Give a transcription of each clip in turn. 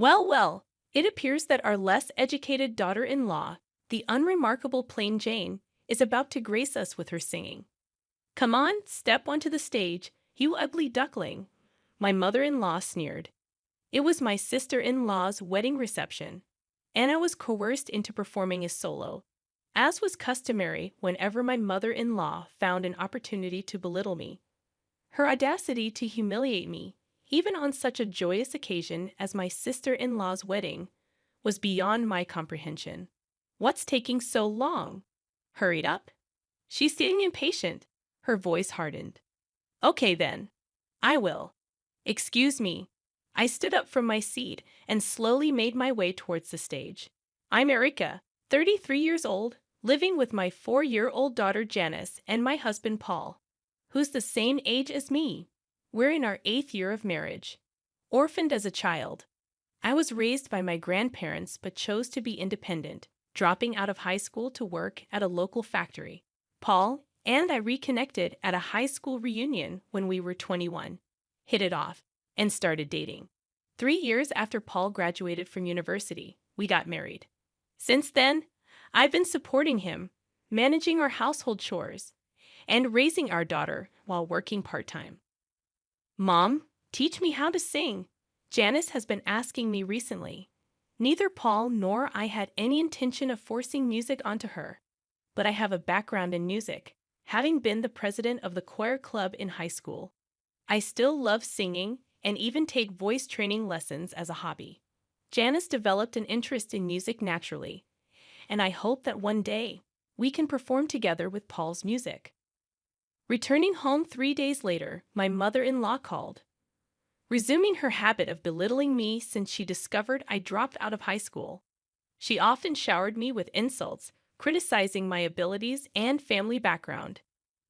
Well, well, it appears that our less educated daughter-in-law, the unremarkable plain Jane, is about to grace us with her singing. Come on, step onto the stage, you ugly duckling, my mother-in-law sneered. It was my sister-in-law's wedding reception, and I was coerced into performing a solo, as was customary whenever my mother-in-law found an opportunity to belittle me. Her audacity to humiliate me, even on such a joyous occasion as my sister-in-law's wedding, was beyond my comprehension. What's taking so long? Hurried up? She's getting impatient. Her voice hardened. Okay then. I will. Excuse me. I stood up from my seat and slowly made my way towards the stage. I'm Erica, 33 years old, living with my 4-year-old daughter Janice and my husband Paul, who's the same age as me. We're in our 8th year of marriage. Orphaned as a child, I was raised by my grandparents but chose to be independent, dropping out of high school to work at a local factory. Paul and I reconnected at a high school reunion when we were 21, hit it off, and started dating. 3 years after Paul graduated from university, we got married. Since then, I've been supporting him, managing our household chores, and raising our daughter while working part-time. Mom, teach me how to sing. Janice has been asking me recently. Neither Paul nor I had any intention of forcing music onto her, but I have a background in music, having been the president of the choir club in high school. I still love singing and even take voice training lessons as a hobby. Janice developed an interest in music naturally, and I hope that one day we can perform together with Paul's music. Returning home 3 days later, my mother-in-law called, resuming her habit of belittling me since she discovered I dropped out of high school. She often showered me with insults, criticizing my abilities and family background.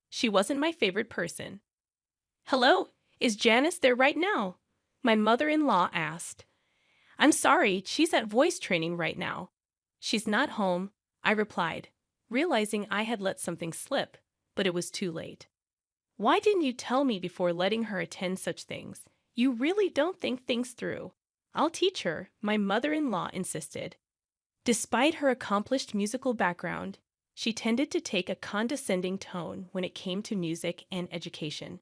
She wasn't my favorite person. Hello, is Janice there right now? My mother-in-law asked. I'm sorry, she's at voice training right now. She's not home, I replied, realizing I had let something slip, but it was too late. Why didn't you tell me before letting her attend such things? You really don't think things through. I'll teach her, my mother-in-law insisted. Despite her accomplished musical background, she tended to take a condescending tone when it came to music and education.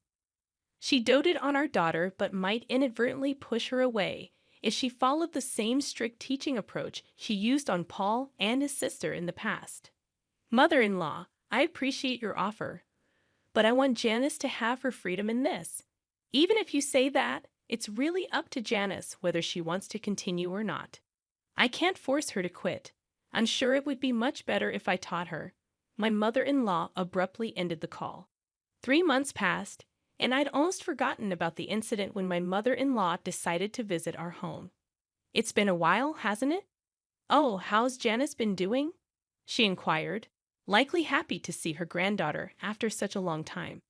She doted on our daughter but might inadvertently push her away if she followed the same strict teaching approach she used on Paul and his sister in the past. Mother-in-law, I appreciate your offer, but I want Janice to have her freedom in this. Even if you say that, it's really up to Janice whether she wants to continue or not. I can't force her to quit. I'm sure it would be much better if I taught her. My mother-in-law abruptly ended the call. 3 months passed, and I'd almost forgotten about the incident when my mother-in-law decided to visit our home. It's been a while, hasn't it? Oh, how's Janice been doing? She inquired, likely happy to see her granddaughter after such a long time.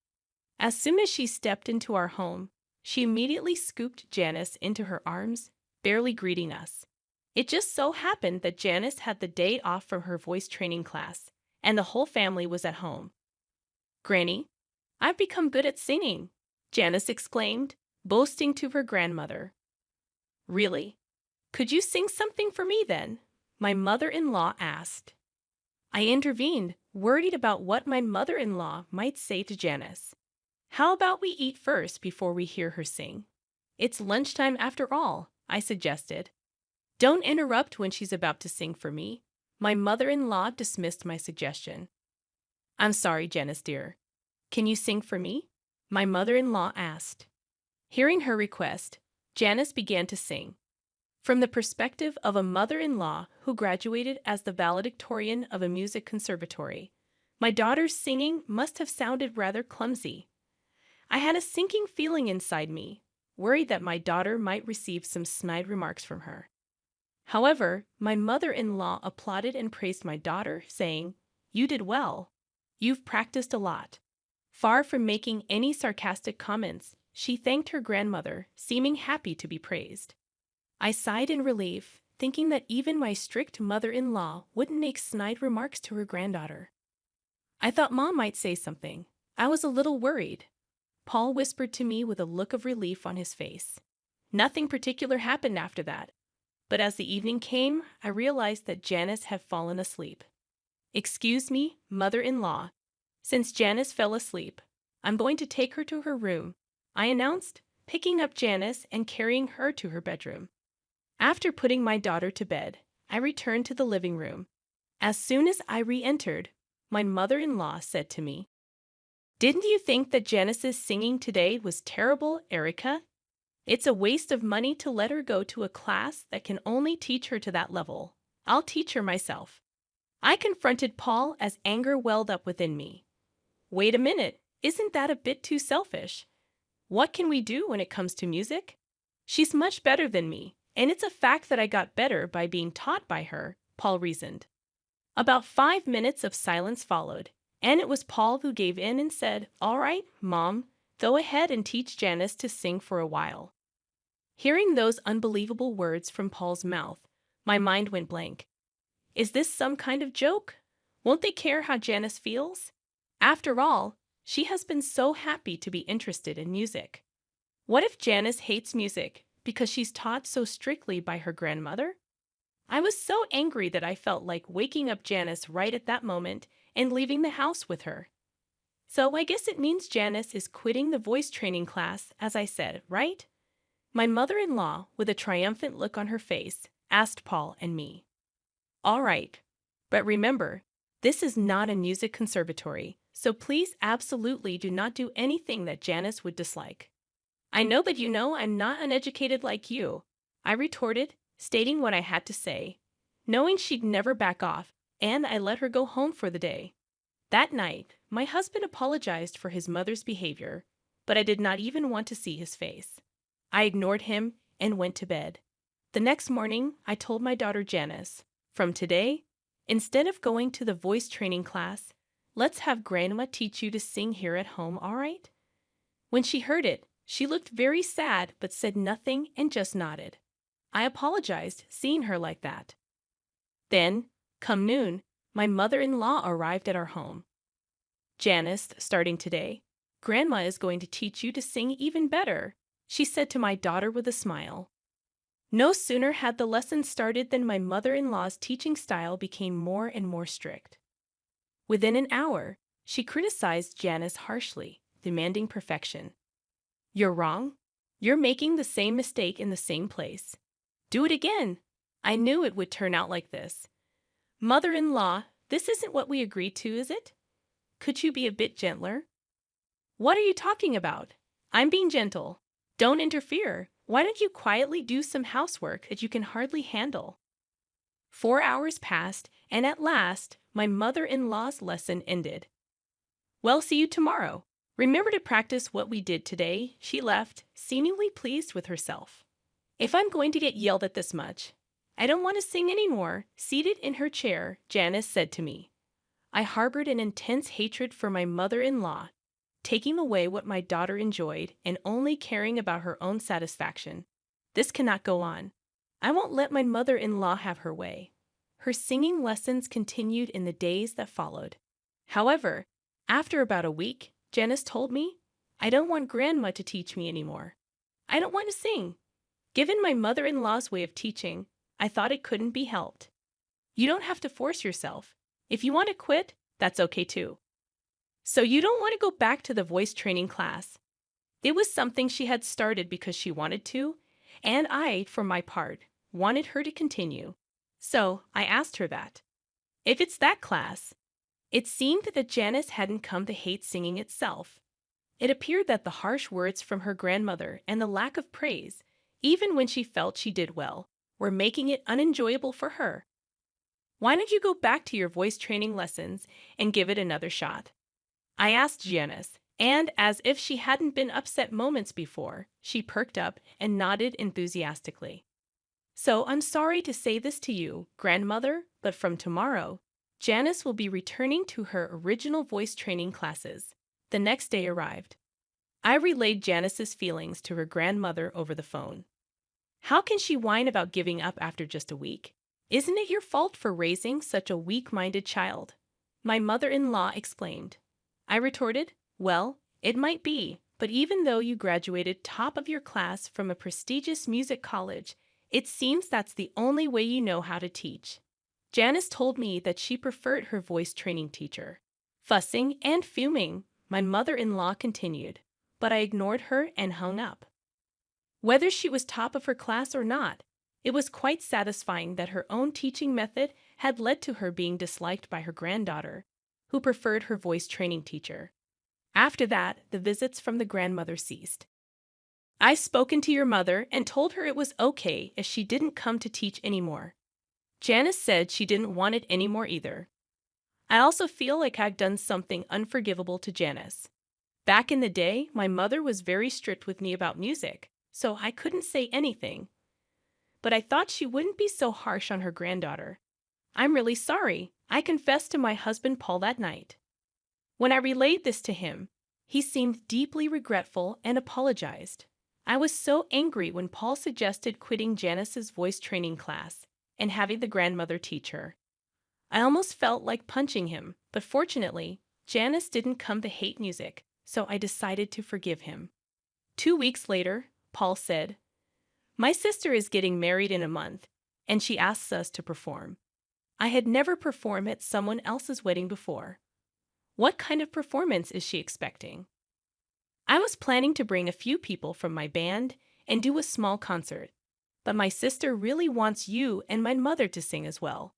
As soon as she stepped into our home, she immediately scooped Janice into her arms, barely greeting us. It just so happened that Janice had the day off from her voice training class, and the whole family was at home. Granny, I've become good at singing, Janice exclaimed, boasting to her grandmother. Really? Could you sing something for me then? My mother-in-law asked. I intervened, worried about what my mother-in-law might say to Janice. How about we eat first before we hear her sing? It's lunchtime after all, I suggested. Don't interrupt when she's about to sing for me. My mother-in-law dismissed my suggestion. I'm sorry, Janice dear. Can you sing for me? My mother-in-law asked. Hearing her request, Janice began to sing. From the perspective of a mother-in-law who graduated as the valedictorian of a music conservatory, my daughter's singing must have sounded rather clumsy. I had a sinking feeling inside me, worried that my daughter might receive some snide remarks from her. However, my mother-in-law applauded and praised my daughter, saying, "You did well. You've practiced a lot." Far from making any sarcastic comments, she thanked her grandmother, seeming happy to be praised. I sighed in relief, thinking that even my strict mother-in-law wouldn't make snide remarks to her granddaughter. I thought Mom might say something. I was a little worried. Paul whispered to me with a look of relief on his face. Nothing particular happened after that. But as the evening came, I realized that Janice had fallen asleep. "Excuse me, mother-in-law. Since Janice fell asleep, I'm going to take her to her room," I announced, picking up Janice and carrying her to her bedroom. After putting my daughter to bed, I returned to the living room. As soon as I re-entered, my mother-in-law said to me, "Didn't you think that Janice's singing today was terrible, Erica? It's a waste of money to let her go to a class that can only teach her to that level. I'll teach her myself." I confronted Paul as anger welled up within me. "Wait a minute, isn't that a bit too selfish? What can we do when it comes to music? She's much better than me, and it's a fact that I got better by being taught by her," Paul reasoned. About 5 minutes of silence followed, and it was Paul who gave in and said, "All right, Mom, go ahead and teach Janice to sing for a while." Hearing those unbelievable words from Paul's mouth, my mind went blank. Is this some kind of joke? Won't they care how Janice feels? After all, she has been so happy to be interested in music. What if Janice hates music because she's taught so strictly by her grandmother? I was so angry that I felt like waking up Janice right at that moment and leaving the house with her. "So I guess it means Janice is quitting the voice training class, as I said, right?" My mother-in-law, with a triumphant look on her face, asked Paul and me. "All right. But remember, this is not a music conservatory, so please absolutely do not do anything that Janice would dislike." "I know that you know I'm not uneducated like you," I retorted, stating what I had to say, knowing she'd never back off, and I let her go home for the day. That night, my husband apologized for his mother's behavior, but I did not even want to see his face. I ignored him and went to bed. The next morning, I told my daughter Janice, "From today, instead of going to the voice training class, let's have Grandma teach you to sing here at home, all right?" When she heard it, she looked very sad but said nothing and just nodded. I apologized, seeing her like that. Then, come noon, my mother-in-law arrived at our home. "Janice, starting today, Grandma is going to teach you to sing even better," she said to my daughter with a smile. No sooner had the lesson started than my mother-in-law's teaching style became more and more strict. Within an hour, she criticized Janice harshly, demanding perfection. "You're wrong. You're making the same mistake in the same place. Do it again. I knew it would turn out like this." "Mother-in-law, this isn't what we agreed to, is it? Could you be a bit gentler?" "What are you talking about? I'm being gentle. Don't interfere. Why don't you quietly do some housework that you can hardly handle?" 4 hours passed, and at last, my mother-in-law's lesson ended. "Well, see you tomorrow. Remember to practice what we did today," she left, seemingly pleased with herself. If I'm going to get yelled at this much, I don't want to sing anymore, seated in her chair, Janice said to me. I harbored an intense hatred for my mother-in-law, taking away what my daughter enjoyed and only caring about her own satisfaction. This cannot go on. I won't let my mother-in-law have her way. Her singing lessons continued in the days that followed. However, after about a week, Janice told me, "I don't want Grandma to teach me anymore. I don't want to sing." Given my mother-in-law's way of teaching, I thought it couldn't be helped. You don't have to force yourself. If you want to quit, that's okay too. So you don't want to go back to the voice training class. It was something she had started because she wanted to, and I, for my part, wanted her to continue. So I asked her that. If it's that class, it seemed that Janice hadn't come to hate singing itself. It appeared that the harsh words from her grandmother and the lack of praise, even when she felt she did well, were making it unenjoyable for her. Why don't you go back to your voice training lessons and give it another shot? I asked Janice, and as if she hadn't been upset moments before, she perked up and nodded enthusiastically. So I'm sorry to say this to you, grandmother, but from tomorrow, Janice will be returning to her original voice training classes. The next day arrived. I relayed Janice's feelings to her grandmother over the phone. How can she whine about giving up after just a week? Isn't it your fault for raising such a weak-minded child? My mother-in-law exclaimed. I retorted, well, it might be, but even though you graduated top of your class from a prestigious music college, It seems that's the only way you know how to teach. Janice told me that she preferred her voice training teacher. Fussing and fuming, my mother-in-law continued, but I ignored her and hung up. Whether she was top of her class or not, it was quite satisfying that her own teaching method had led to her being disliked by her granddaughter, who preferred her voice training teacher. After that, the visits from the grandmother ceased. I've spoken to your mother and told her it was okay if she didn't come to teach anymore. Janice said she didn't want it anymore either. I also feel like I've done something unforgivable to Janice. Back in the day, my mother was very strict with me about music, so I couldn't say anything. But I thought she wouldn't be so harsh on her granddaughter. I'm really sorry. I confessed to my husband Paul that night. When I relayed this to him, he seemed deeply regretful and apologized. I was so angry when Paul suggested quitting Janice's voice training class and having the grandmother teach her. I almost felt like punching him, but fortunately, Janice didn't come to hate music, so I decided to forgive him. 2 weeks later, Paul said, "My sister is getting married in a month, and she asks us to perform. I had never performed at someone else's wedding before. What kind of performance is she expecting?" I was planning to bring a few people from my band and do a small concert, but my sister really wants you and my mother to sing as well.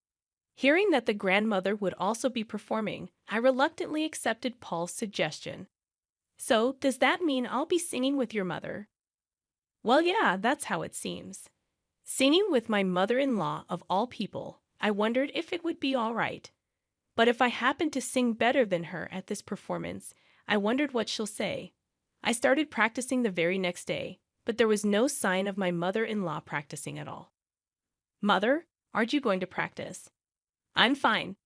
Hearing that the grandmother would also be performing, I reluctantly accepted Paul's suggestion. "So, does that mean I'll be singing with your mother?" "Well, yeah, that's how it seems." Singing with my mother-in-law of all people, I wondered if it would be all right. But if I happened to sing better than her at this performance, I wondered what she'll say. I started practicing the very next day, but there was no sign of my mother-in-law practicing at all. "Mother, aren't you going to practice?" "I'm fine.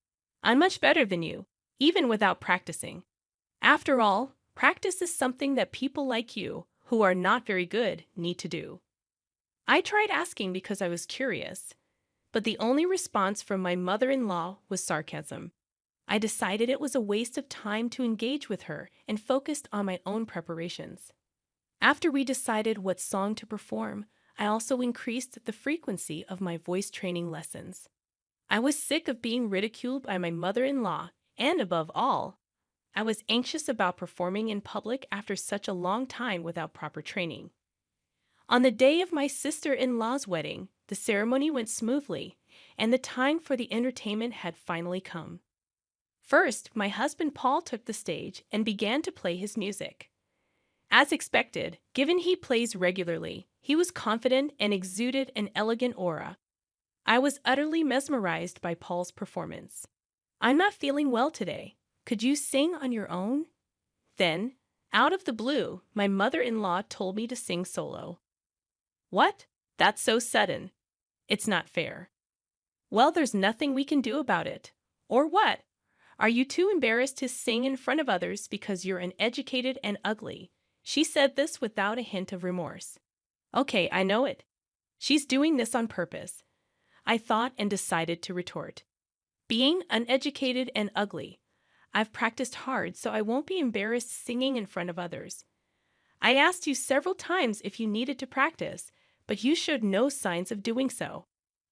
I'm much better than you, even without practicing. After all, practice is something that people like you, who are not very good, need to do." I tried asking because I was curious, but the only response from my mother-in-law was sarcasm. I decided it was a waste of time to engage with her and focused on my own preparations. After we decided what song to perform, I also increased the frequency of my voice training lessons. I was sick of being ridiculed by my mother-in-law, and above all, I was anxious about performing in public after such a long time without proper training. On the day of my sister-in-law's wedding, the ceremony went smoothly, and the time for the entertainment had finally come. First, my husband Paul took the stage and began to play his music. As expected, given he plays regularly, he was confident and exuded an elegant aura. I was utterly mesmerized by Paul's performance. "I'm not feeling well today. Could you sing on your own?" Then, out of the blue, my mother-in-law told me to sing solo. "What? That's so sudden. It's not fair." "Well, there's nothing we can do about it." "Or what? Are you too embarrassed to sing in front of others because you're uneducated and ugly?" She said this without a hint of remorse. Okay, I know it. She's doing this on purpose. I thought and decided to retort. "Being uneducated and ugly. I've practiced hard, so I won't be embarrassed singing in front of others. I asked you several times if you needed to practice, but you showed no signs of doing so."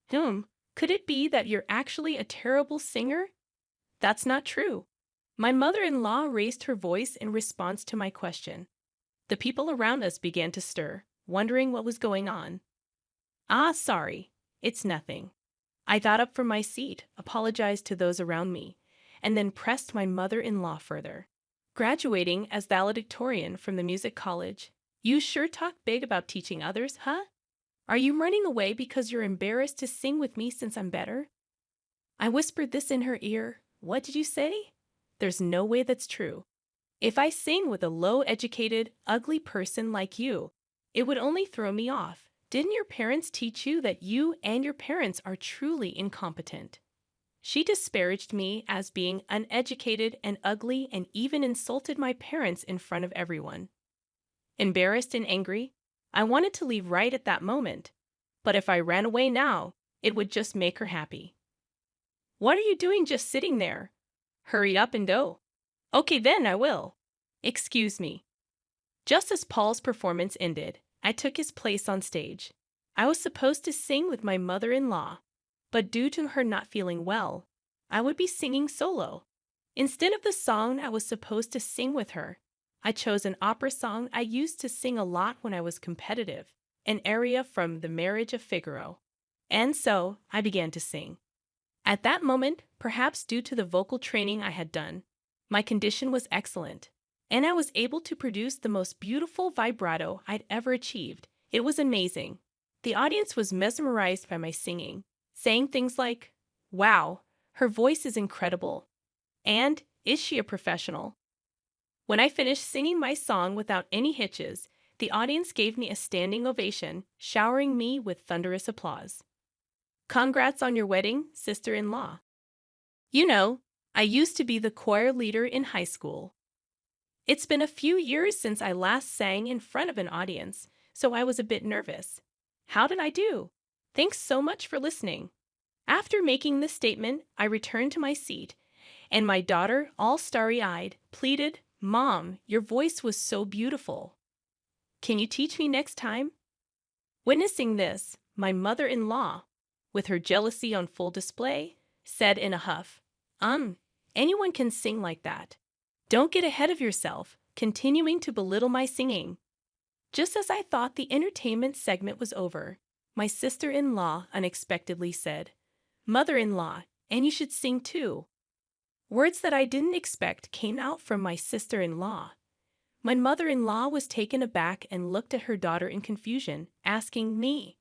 Could it be that you're actually a terrible singer?" "That's not true." My mother-in-law raised her voice in response to my question. The people around us began to stir, wondering what was going on. Sorry. It's nothing." I got up from my seat, apologized to those around me, and then pressed my mother-in-law further. "Graduating as valedictorian from the music college. You sure talk big about teaching others, huh? Are you running away because you're embarrassed to sing with me since I'm better?" I whispered this in her ear. "What did you say? There's no way that's true. If I sing with a low-educated, ugly person like you, it would only throw me off. Didn't your parents teach you that you and your parents are truly incompetent?" She disparaged me as being uneducated and ugly and even insulted my parents in front of everyone. Embarrassed and angry, I wanted to leave right at that moment, but if I ran away now, it would just make her happy. "What are you doing just sitting there? Hurry up and go." "Okay then, I will." "Excuse me." Just as Paul's performance ended, I took his place on stage. I was supposed to sing with my mother-in-law, but due to her not feeling well, I would be singing solo. Instead of the song I was supposed to sing with her, I chose an opera song I used to sing a lot when I was competitive, an aria from The Marriage of Figaro. And so I began to sing. At that moment, perhaps due to the vocal training I had done, my condition was excellent, and I was able to produce the most beautiful vibrato I'd ever achieved. It was amazing. The audience was mesmerized by my singing, saying things like, "Wow, her voice is incredible," and "Is she a professional?" When I finished singing my song without any hitches, the audience gave me a standing ovation, showering me with thunderous applause. Congrats on your wedding, sister-in-law. You know, I used to be the choir leader in high school. It's been a few years since I last sang in front of an audience, so I was a bit nervous. How did I do? Thanks so much for listening. After making this statement, I returned to my seat, and my daughter, all starry-eyed, pleaded, "Mom, your voice was so beautiful. Can you teach me next time?" Witnessing this, my mother-in-law, with her jealousy on full display, said in a huff, anyone can sing like that. Don't get ahead of yourself, continuing to belittle my singing." Just as I thought the entertainment segment was over, my sister-in-law unexpectedly said, "Mother-in-law, and you should sing too." Words that I didn't expect came out from my sister-in-law. My mother-in-law was taken aback and looked at her daughter in confusion, asking me,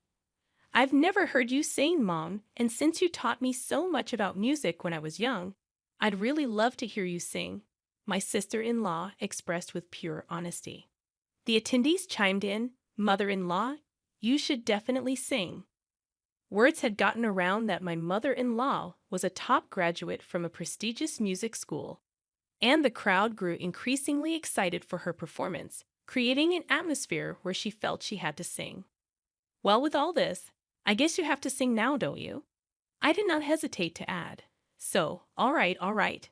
"I've never heard you sing, Mom, and since you taught me so much about music when I was young, I'd really love to hear you sing," my sister-in-law expressed with pure honesty. The attendees chimed in, "Mother-in-law, you should definitely sing." Words had gotten around that my mother-in-law was a top graduate from a prestigious music school, and the crowd grew increasingly excited for her performance, creating an atmosphere where she felt she had to sing. "Well, with all this, I guess you have to sing now, don't you?" I did not hesitate to add, "So, all right, all right."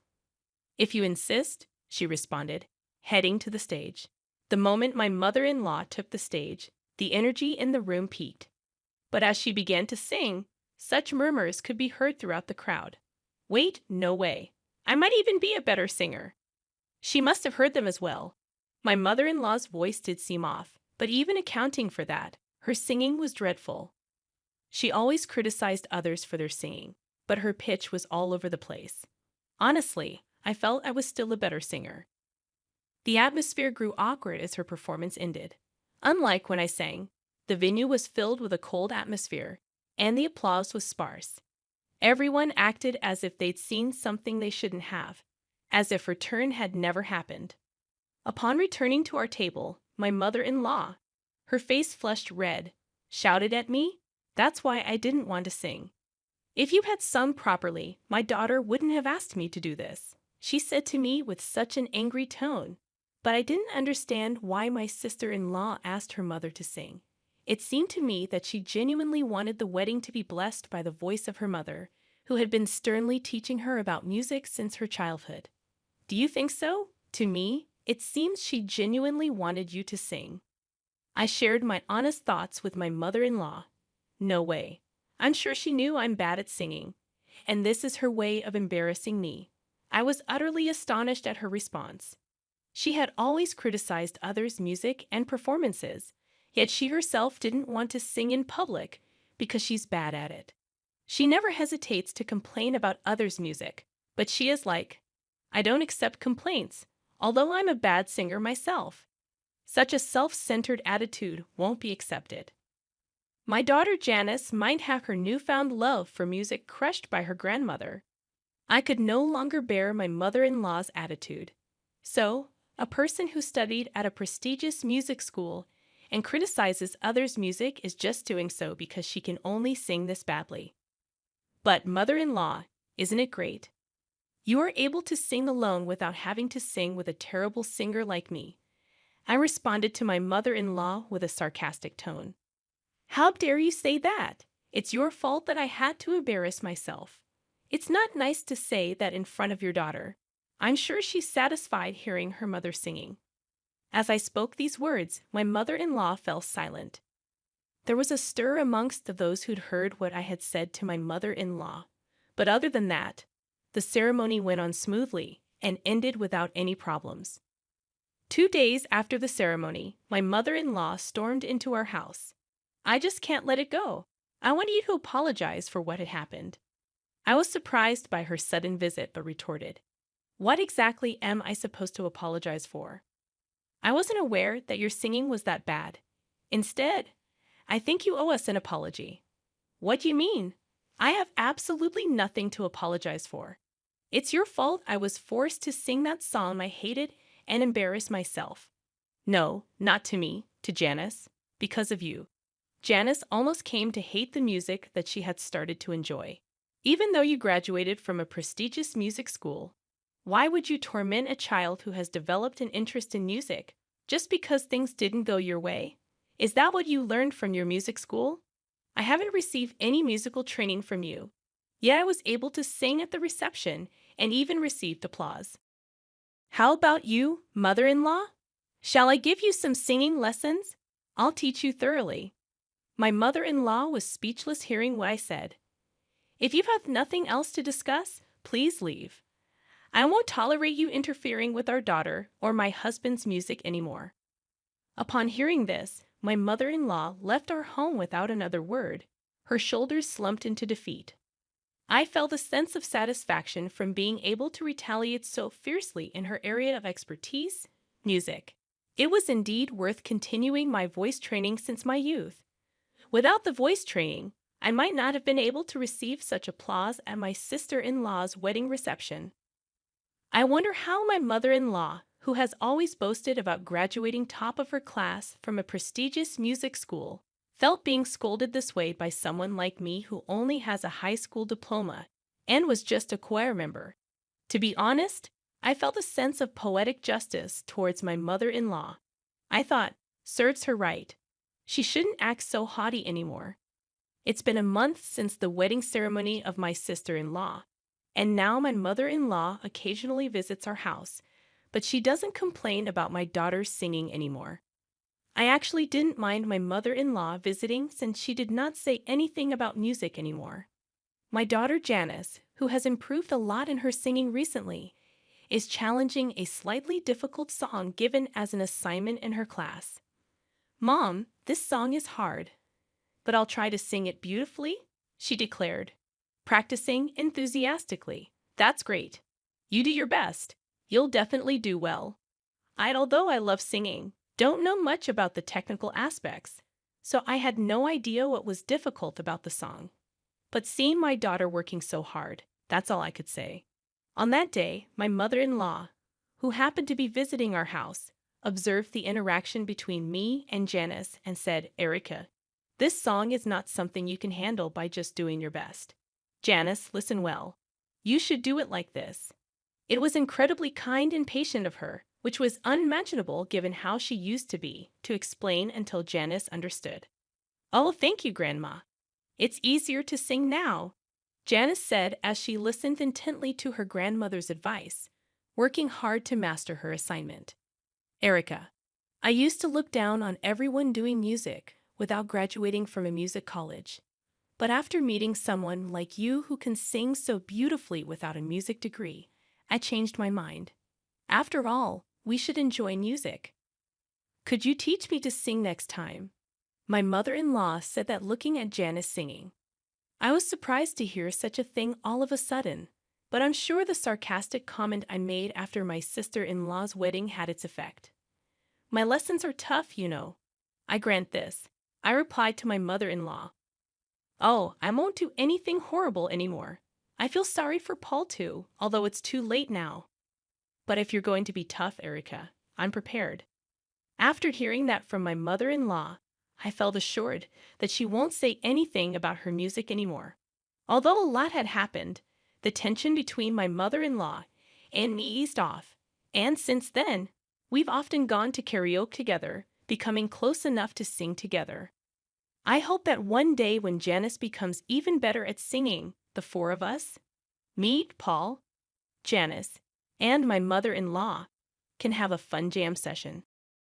"If you insist," she responded, heading to the stage. The moment my mother-in-law took the stage, the energy in the room peaked. But as she began to sing, such murmurs could be heard throughout the crowd. "Wait, no way. I might even be a better singer." She must have heard them as well. My mother-in-law's voice did seem off, but even accounting for that, her singing was dreadful. She always criticized others for their singing, but her pitch was all over the place. Honestly, I felt I was still a better singer. The atmosphere grew awkward as her performance ended. Unlike when I sang, the venue was filled with a cold atmosphere, and the applause was sparse. Everyone acted as if they'd seen something they shouldn't have, as if her turn had never happened. Upon returning to our table, my mother-in-law, her face flushed red, shouted at me, "That's why I didn't want to sing. If you had sung properly, my daughter wouldn't have asked me to do this," she said to me with such an angry tone. But I didn't understand why my sister-in-law asked her mother to sing. It seemed to me that she genuinely wanted the wedding to be blessed by the voice of her mother, who had been sternly teaching her about music since her childhood. "Do you think so? To me, it seems she genuinely wanted you to sing." I shared my honest thoughts with my mother-in-law. "No way. I'm sure she knew I'm bad at singing, and this is her way of embarrassing me." I was utterly astonished at her response. She had always criticized others' music and performances, yet she herself didn't want to sing in public because she's bad at it. She never hesitates to complain about others' music, but she is like, "I don't accept complaints, although I'm a bad singer myself." Such a self-centered attitude won't be accepted. My daughter Janice might have her newfound love for music crushed by her grandmother. I could no longer bear my mother-in-law's attitude. So, a person who studied at a prestigious music school and criticizes others' music is just doing so because she can only sing this badly. But mother-in-law, isn't it great? You are able to sing alone without having to sing with a terrible singer like me. I responded to my mother-in-law with a sarcastic tone. "How dare you say that? It's your fault that I had to embarrass myself. It's not nice to say that in front of your daughter. I'm sure she's satisfied hearing her mother singing." As I spoke these words, my mother-in-law fell silent. There was a stir amongst those who'd heard what I had said to my mother-in-law. But other than that, the ceremony went on smoothly and ended without any problems. 2 days after the ceremony, my mother-in-law stormed into our house. "I just can't let it go. I want you to apologize for what had happened." I was surprised by her sudden visit, but retorted, "What exactly am I supposed to apologize for? I wasn't aware that your singing was that bad. Instead, I think you owe us an apology." "What do you mean? I have absolutely nothing to apologize for. It's your fault I was forced to sing that song I hated and embarrass myself." "No, not to me, to Janice. Because of you. Janice almost came to hate the music that she had started to enjoy. Even though you graduated from a prestigious music school, why would you torment a child who has developed an interest in music just because things didn't go your way? Is that what you learned from your music school? I haven't received any musical training from you, yet I was able to sing at the reception and even received applause. How about you, mother-in-law? Shall I give you some singing lessons? I'll teach you thoroughly." My mother-in-law was speechless hearing what I said. "If you have nothing else to discuss, please leave. I won't tolerate you interfering with our daughter or my husband's music anymore." Upon hearing this, my mother-in-law left our home without another word. Her shoulders slumped into defeat. I felt a sense of satisfaction from being able to retaliate so fiercely in her area of expertise, music. It was indeed worth continuing my voice training since my youth. Without the voice training, I might not have been able to receive such applause at my sister-in-law's wedding reception. I wonder how my mother-in-law, who has always boasted about graduating top of her class from a prestigious music school, felt being scolded this way by someone like me who only has a high school diploma and was just a choir member. To be honest, I felt a sense of poetic justice towards my mother-in-law. I thought, serves her right. She shouldn't act so haughty anymore. It's been a month since the wedding ceremony of my sister-in-law, and now my mother-in-law occasionally visits our house, but she doesn't complain about my daughter's singing anymore. I actually didn't mind my mother-in-law visiting since she did not say anything about music anymore. My daughter Janice, who has improved a lot in her singing recently, is challenging a slightly difficult song given as an assignment in her class. "Mom, this song is hard, but I'll try to sing it beautifully," she declared, practicing enthusiastically. "That's great. You do your best. You'll definitely do well." Although I love singing, don't know much about the technical aspects, so I had no idea what was difficult about the song. But seeing my daughter working so hard, that's all I could say. On that day, my mother-in-law, who happened to be visiting our house, observed the interaction between me and Janice and said, "Erica, this song is not something you can handle by just doing your best. Janice, listen well. You should do it like this." It was incredibly kind and patient of her, which was unimaginable given how she used to be, to explain until Janice understood. "Oh, thank you, Grandma. It's easier to sing now," Janice said as she listened intently to her grandmother's advice, working hard to master her assignment. "Erica, I used to look down on everyone doing music without graduating from a music college. But after meeting someone like you who can sing so beautifully without a music degree, I changed my mind. After all, we should enjoy music. Could you teach me to sing next time?" My mother-in-law said that looking at Janice singing. I was surprised to hear such a thing all of a sudden, but I'm sure the sarcastic comment I made after my sister-in-law's wedding had its effect. "My lessons are tough, you know. I grant this," I replied to my mother-in-law. "Oh, I won't do anything horrible anymore. I feel sorry for Paul too, although it's too late now. But if you're going to be tough, Erica, I'm prepared." After hearing that from my mother-in-law, I felt assured that she won't say anything about her music anymore. Although a lot had happened, the tension between my mother-in-law and me eased off, and since then, we've often gone to karaoke together, becoming close enough to sing together. I hope that one day when Janice becomes even better at singing, the four of us, me, Paul, Janice, and my mother-in-law, can have a fun jam session.